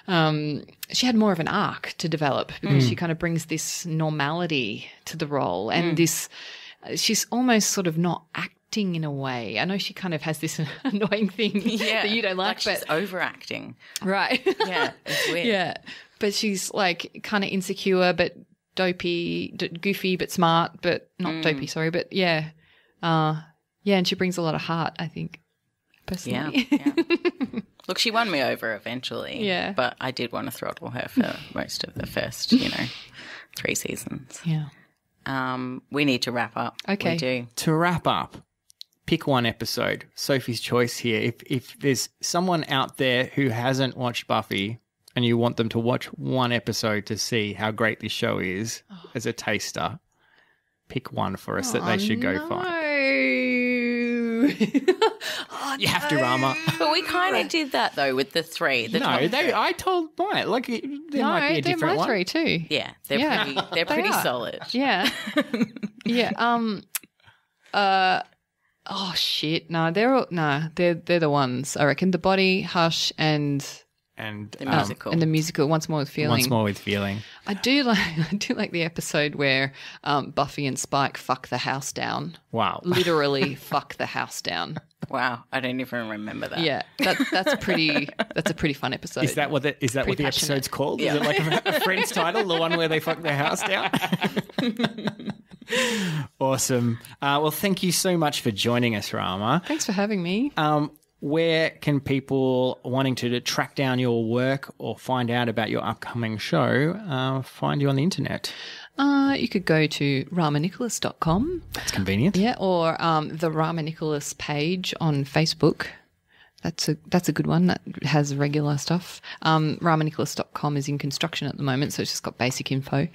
she had more of an arc to develop because she kind of brings this normality to the role and this, she's almost sort of not acting in a way. I know she kind of has this annoying thing that you don't like, but she's overacting. Right. Yeah. It's weird. Yeah. But she's like kind of insecure, but dopey, goofy, but smart, but not dopey, sorry. But yeah. And she brings a lot of heart, I think, personally. Yeah. Look, she won me over eventually. Yeah. But I did want to throttle her for most of the first, 3 seasons. Yeah. We need to wrap up. Okay. We do. To wrap up, pick one episode. Sophie's choice here. If there's someone out there who hasn't watched Buffy and you want them to watch one episode to see how great this show is as a taster, pick one for us that they should go find. You have to, Rama. But we kind of did that though with the 3. I told mine. Like there might be a different one. 3 too. Yeah, they're pretty solid. Yeah. Yeah. Oh shit! No, they're the ones I reckon. The Body, Hush, and and The musical. And the musical Once More with Feeling. Once More with Feeling. I do like the episode where Buffy and Spike fuck the house down. Wow. Literally fuck the house down. Wow, I don't even remember that. Yeah, that's a pretty fun episode. Is that what the passionate. episode's called? Yeah. Is it like a Friends title, the one where they fuck their house down? Awesome. Well, thank you so much for joining us, Rama. Thanks for having me. Where can people wanting to track down your work or find out about your upcoming show find you on the internet? You could go to ramanicholas.com. That's convenient. Yeah, or the Rama Nicholas page on Facebook. That's a good one that has regular stuff. Ramanicholas.com is in construction at the moment, so it's just got basic info.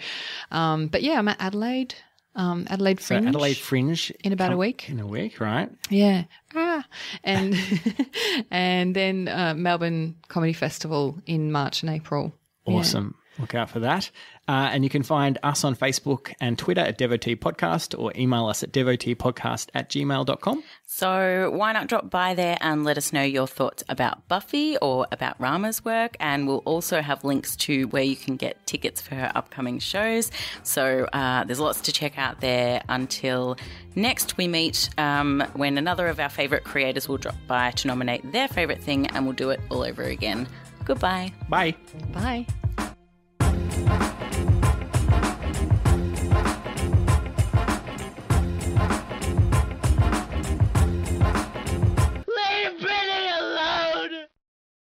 But yeah, I'm at Adelaide. Adelaide Fringe. So Adelaide Fringe. In about a week. In a week, right? Yeah. And and then Melbourne Comedy Festival in March and April. Awesome. Look out for that. And you can find us on Facebook and Twitter at Devotee Podcast or email us at devoteepodcast@gmail.com. So why not drop by there and let us know your thoughts about Buffy or about Rama's work, and we'll also have links to where you can get tickets for her upcoming shows. So there's lots to check out there. Until next we meet, when another of our favourite creators will drop by to nominate their favourite thing, and we'll do it all over again. Goodbye. Bye. Bye.